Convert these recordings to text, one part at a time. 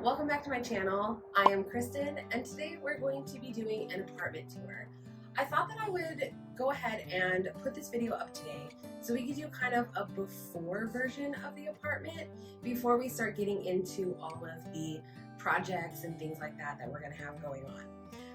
welcome back to my channel. I am Kristen, and today we're going to be doing an apartment tour. I thought that I would go ahead and put this video up today so we could do kind of a before version of the apartment before we start getting into all of the projects and things like that we're going to have going on.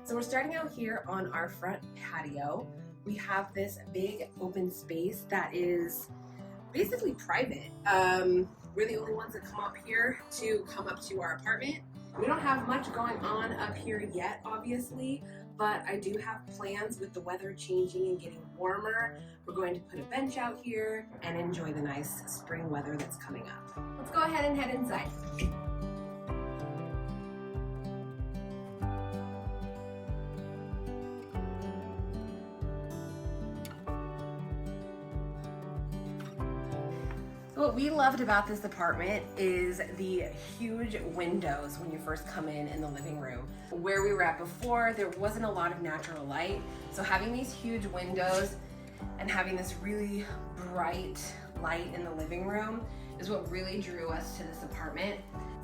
So we're starting out here on our front patio. We have this big open space that is basically private. We're the only ones that come up here to come up to our apartment. We don't have much going on up here yet, obviously, but I do have plans with the weather changing and getting warmer. We're going to put a bench out here and enjoy the nice spring weather that's coming up. Let's go ahead and head inside. What we loved about this apartment is the huge windows when you first come in the living room. Where we were at before, there wasn't a lot of natural light. So having these huge windows and having this really bright light in the living room is what really drew us to this apartment.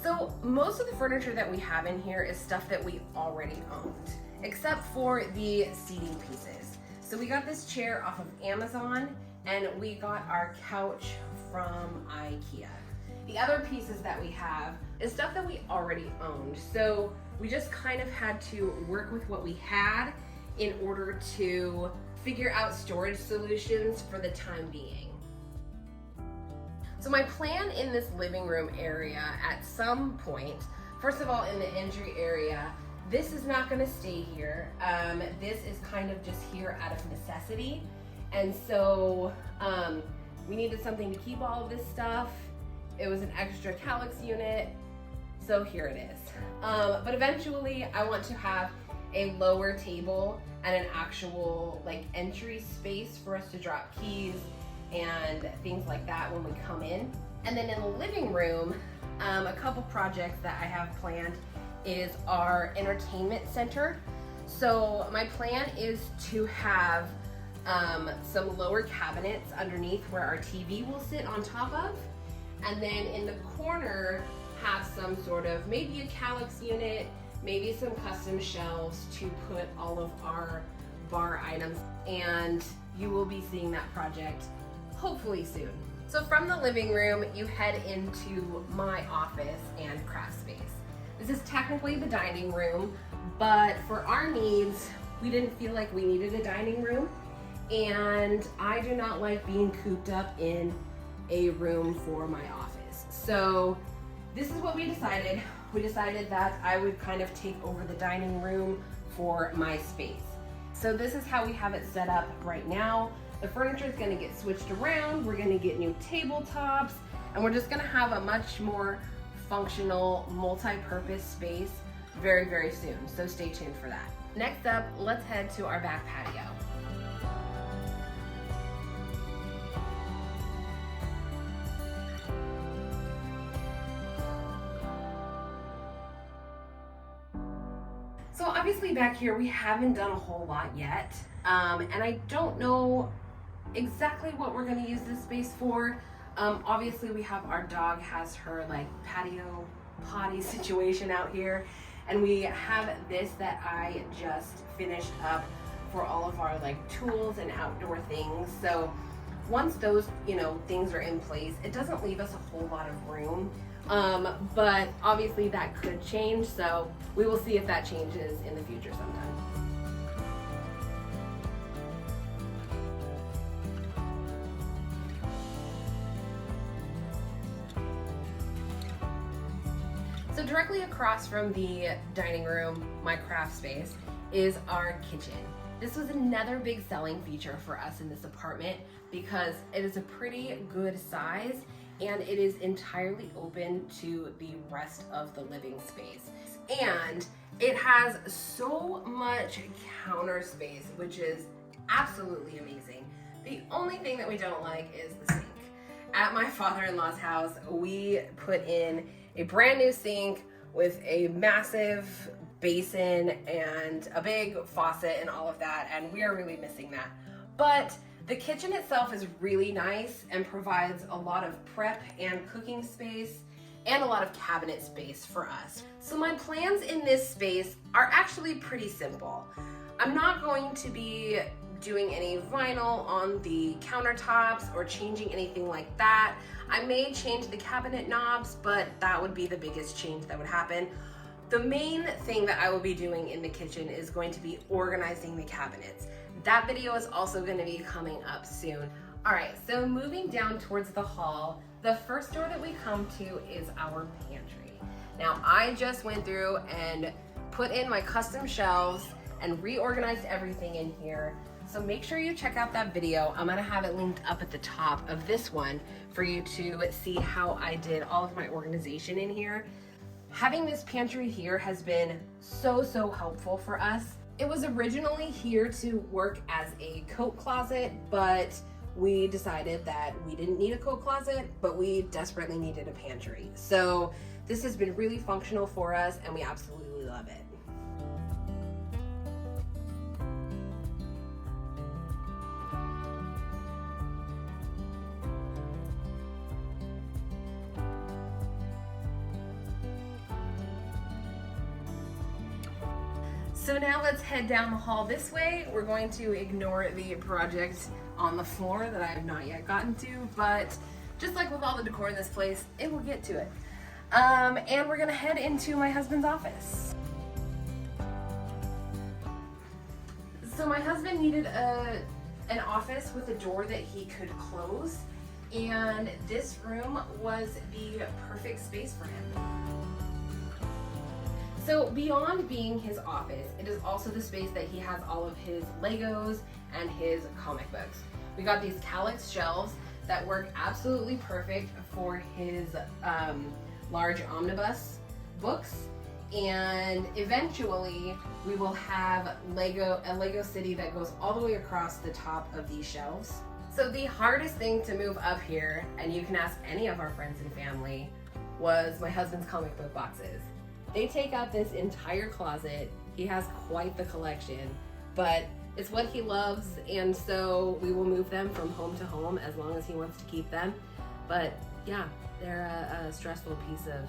So most of the furniture that we have in here is stuff that we already owned, except for the seating pieces. So we got this chair off of Amazon, and we got our couch from IKEA. The other pieces that we have is stuff that we already owned. So we just kind of had to work with what we had in order to figure out storage solutions for the time being. So my plan in this living room area at some point, first of all, in the entry area, this is not gonna stay here. This is kind of just here out of necessity. And so we needed something to keep all of this stuff. It was an extra calyx unit, so here it is. But eventually I want to have a lower table and an actual like entry space for us to drop keys and things like that when we come in. And then in the living room, a couple projects that I have planned is our entertainment center. So my plan is to have some lower cabinets underneath where our TV will sit on top of, and then in the corner have some sort of maybe a calyx unit, maybe some custom shelves to put all of our bar items, and you will be seeing that project hopefully soon. So from the living room you head into my office and craft space. This is technically the dining room, but for our needs we didn't feel like we needed a dining room. And I do not like being cooped up in a room for my office. So this is what we decided. We decided that I would kind of take over the dining room for my space. So this is how we have it set up right now. The furniture is gonna get switched around. We're gonna get new tabletops, and we're just gonna have a much more functional, multi-purpose space very, very soon. So stay tuned for that. Next up, let's head to our back patio. So obviously back here we haven't done a whole lot yet, and I don't know exactly what we're going to use this space for. Obviously we have our dog has her like patio potty situation out here, and we have this that I just finished up for all of our like tools and outdoor things. So once those things are in place, it doesn't leave us a whole lot of room. But obviously that could change, so we will see if that changes in the future sometime. So directly across from the dining room, my craft space, is our kitchen. This was another big selling feature for us in this apartment because it is a pretty good size and it is entirely open to the rest of the living space. And it has so much counter space, which is absolutely amazing. The only thing that we don't like is the sink. At my father-in-law's house, we put in a brand new sink with a massive basin and a big faucet and all of that, and we are really missing that. But the kitchen itself is really nice and provides a lot of prep and cooking space, and a lot of cabinet space for us. So my plans in this space are actually pretty simple. I'm not going to be doing any vinyl on the countertops or changing anything like that. I may change the cabinet knobs, but that would be the biggest change that would happen. The main thing that I will be doing in the kitchen is going to be organizing the cabinets. That video is also going to be coming up soon. All right, so moving down towards the hall, the first door that we come to is our pantry. Now, I just went through and put in my custom shelves and reorganized everything in here. So make sure you check out that video. I'm gonna have it linked up at the top of this one for you to see how I did all of my organization in here. Having this pantry here has been so helpful for us. It was originally here to work as a coat closet, but we decided that we didn't need a coat closet, but we desperately needed a pantry. So this has been really functional for us and we absolutely love it. So now let's head down the hall this way. We're going to ignore the project on the floor that I have not yet gotten to, but just like with all the decor in this place, it will get to it. And we're gonna head into my husband's office. So my husband needed an office with a door that he could close, and this room was the perfect space for him. So beyond being his office, it is also the space that he has all of his Legos and his comic books. We got these Calyx shelves that work absolutely perfect for his large omnibus books. And eventually we will have a Lego city that goes all the way across the top of these shelves. So the hardest thing to move up here, and you can ask any of our friends and family, was my husband's comic book boxes. They take out this entire closet. He has quite the collection, but it's what he loves, and so we will move them from home to home as long as he wants to keep them. But yeah, they're a stressful piece of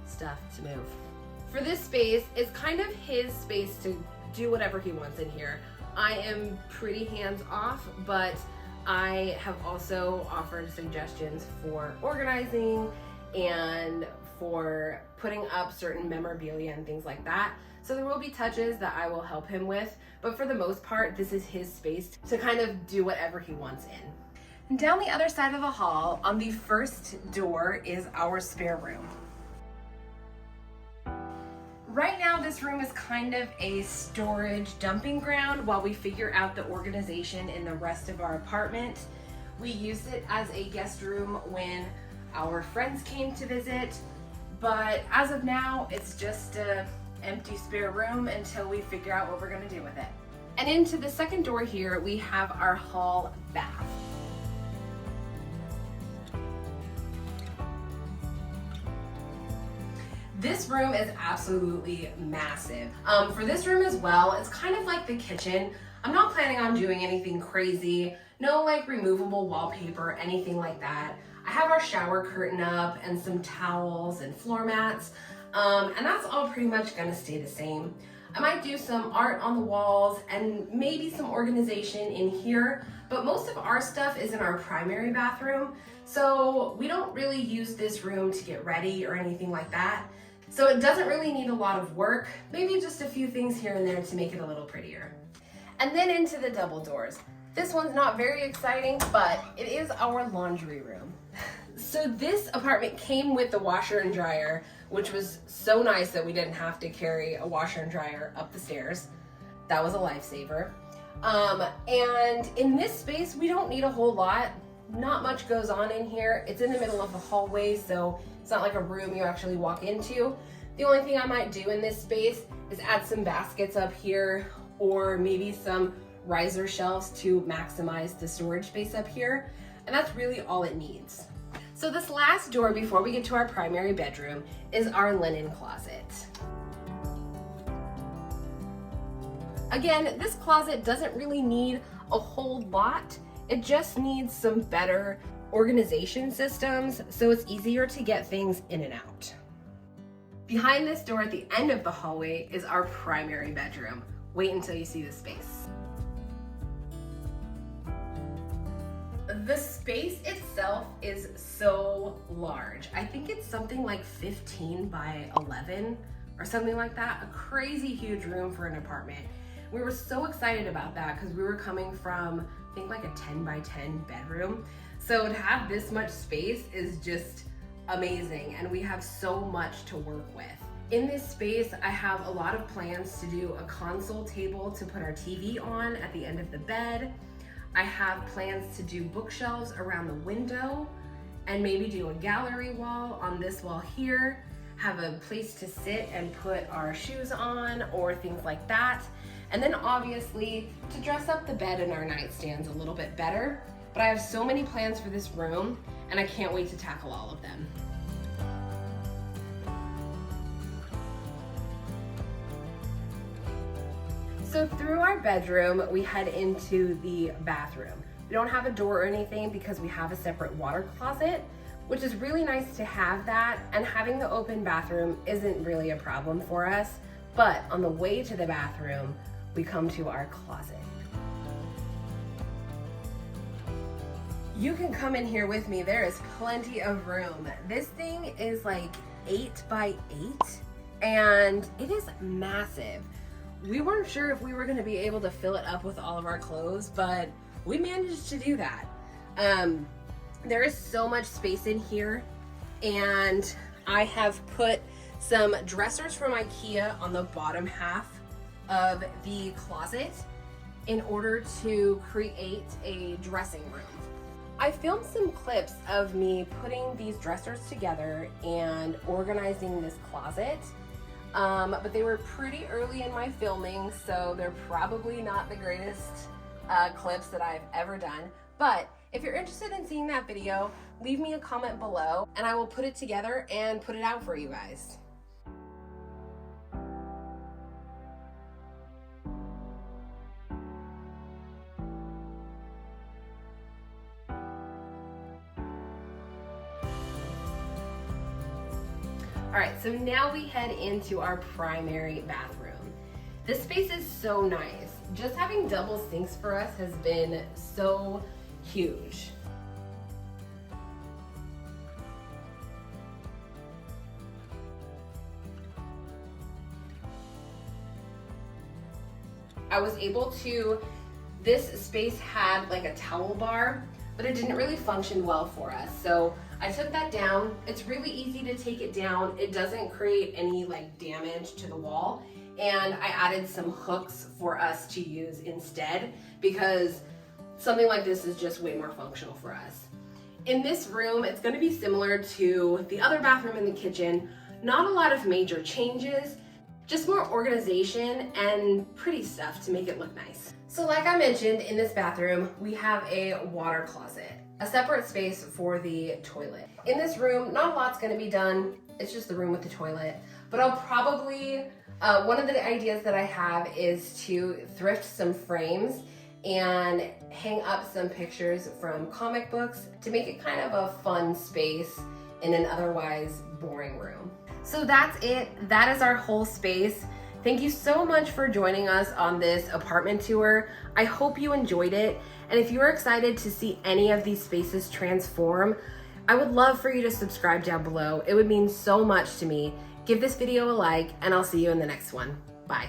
stuff to move. For this space, it's kind of his space to do whatever he wants in here. I am pretty hands off, but I have also offered suggestions for organizing and for putting up certain memorabilia and things like that. So there will be touches that I will help him with, but for the most part, this is his space to kind of do whatever he wants in. And down the other side of the hall, on the first door, is our spare room. Right now, this room is kind of a storage dumping ground while we figure out the organization in the rest of our apartment. We used it as a guest room when our friends came to visit, but as of now, it's just an empty spare room until we figure out what we're gonna do with it. And into the second door here, we have our hall bath. This room is absolutely massive. For this room as well, it's kind of like the kitchen. I'm not planning on doing anything crazy, no like removable wallpaper, anything like that. I have our shower curtain up and some towels and floor mats, and that's all pretty much gonna stay the same. I might do some art on the walls and maybe some organization in here, but most of our stuff is in our primary bathroom, so we don't really use this room to get ready or anything like that. So it doesn't really need a lot of work, maybe just a few things here and there to make it a little prettier. And then into the double doors. This one's not very exciting, but it is our laundry room. So this apartment came with the washer and dryer, which was so nice that we didn't have to carry a washer and dryer up the stairs. That was a lifesaver. And in this space, we don't need a whole lot. Not much goes on in here. It's in the middle of the hallway, so it's not like a room you actually walk into. The only thing I might do in this space is add some baskets up here, or maybe some riser shelves to maximize the storage space up here. And that's really all it needs. So this last door before we get to our primary bedroom is our linen closet. Again, this closet doesn't really need a whole lot. It just needs some better organization systems, so it's easier to get things in and out. Behind this door at the end of the hallway is our primary bedroom. Wait until you see this space. The space itself is so large. I think it's something like 15 by 11 or something like that. A crazy huge room for an apartment. We were so excited about that because we were coming from, I think, like a 10 by 10 bedroom. So to have this much space is just amazing, and we have so much to work with. In this space, I have a lot of plans to do a console table to put our TV on at the end of the bed. I have plans to do bookshelves around the window and maybe do a gallery wall on this wall here, have a place to sit and put our shoes on or things like that. And then obviously to dress up the bed and our nightstands a little bit better. But I have so many plans for this room and I can't wait to tackle all of them. So through our bedroom, we head into the bathroom. We don't have a door or anything because we have a separate water closet, which is really nice to have that, and having the open bathroom isn't really a problem for us. But on the way to the bathroom, we come to our closet. You can come in here with me. There is plenty of room. This thing is like 8 by 8 and it is massive. We weren't sure if we were going to be able to fill it up with all of our clothes, but we managed to do that. There is so much space in here, and I have put some dressers from IKEA on the bottom half of the closet in order to create a dressing room. I filmed some clips of me putting these dressers together and organizing this closet. But they were pretty early in my filming, so they're probably not the greatest clips that I've ever done. But if you're interested in seeing that video, leave me a comment below and I will put it together and put it out for you guys. All right, so now we head into our primary bathroom. This space is so nice. Just having double sinks for us has been so huge. I was able to, this space had like a towel bar, but it didn't really function well for us. So I took that down. It's really easy to take it down. It doesn't create any like damage to the wall. And I added some hooks for us to use instead because something like this is just way more functional for us. In this room, it's gonna be similar to the other bathroom in the kitchen. Not a lot of major changes, just more organization and pretty stuff to make it look nice. So like I mentioned, in this bathroom, we have a water closet, a separate space for the toilet. In this room, not a lot's gonna be done. It's just the room with the toilet. But I'll probably, one of the ideas that I have is to thrift some frames and hang up some pictures from comic books to make it kind of a fun space in an otherwise boring room. So that's it. That is our whole space. Thank you so much for joining us on this apartment tour. I hope you enjoyed it. And if you're excited to see any of these spaces transform, I would love for you to subscribe down below. It would mean so much to me. Give this video a like, and I'll see you in the next one. Bye.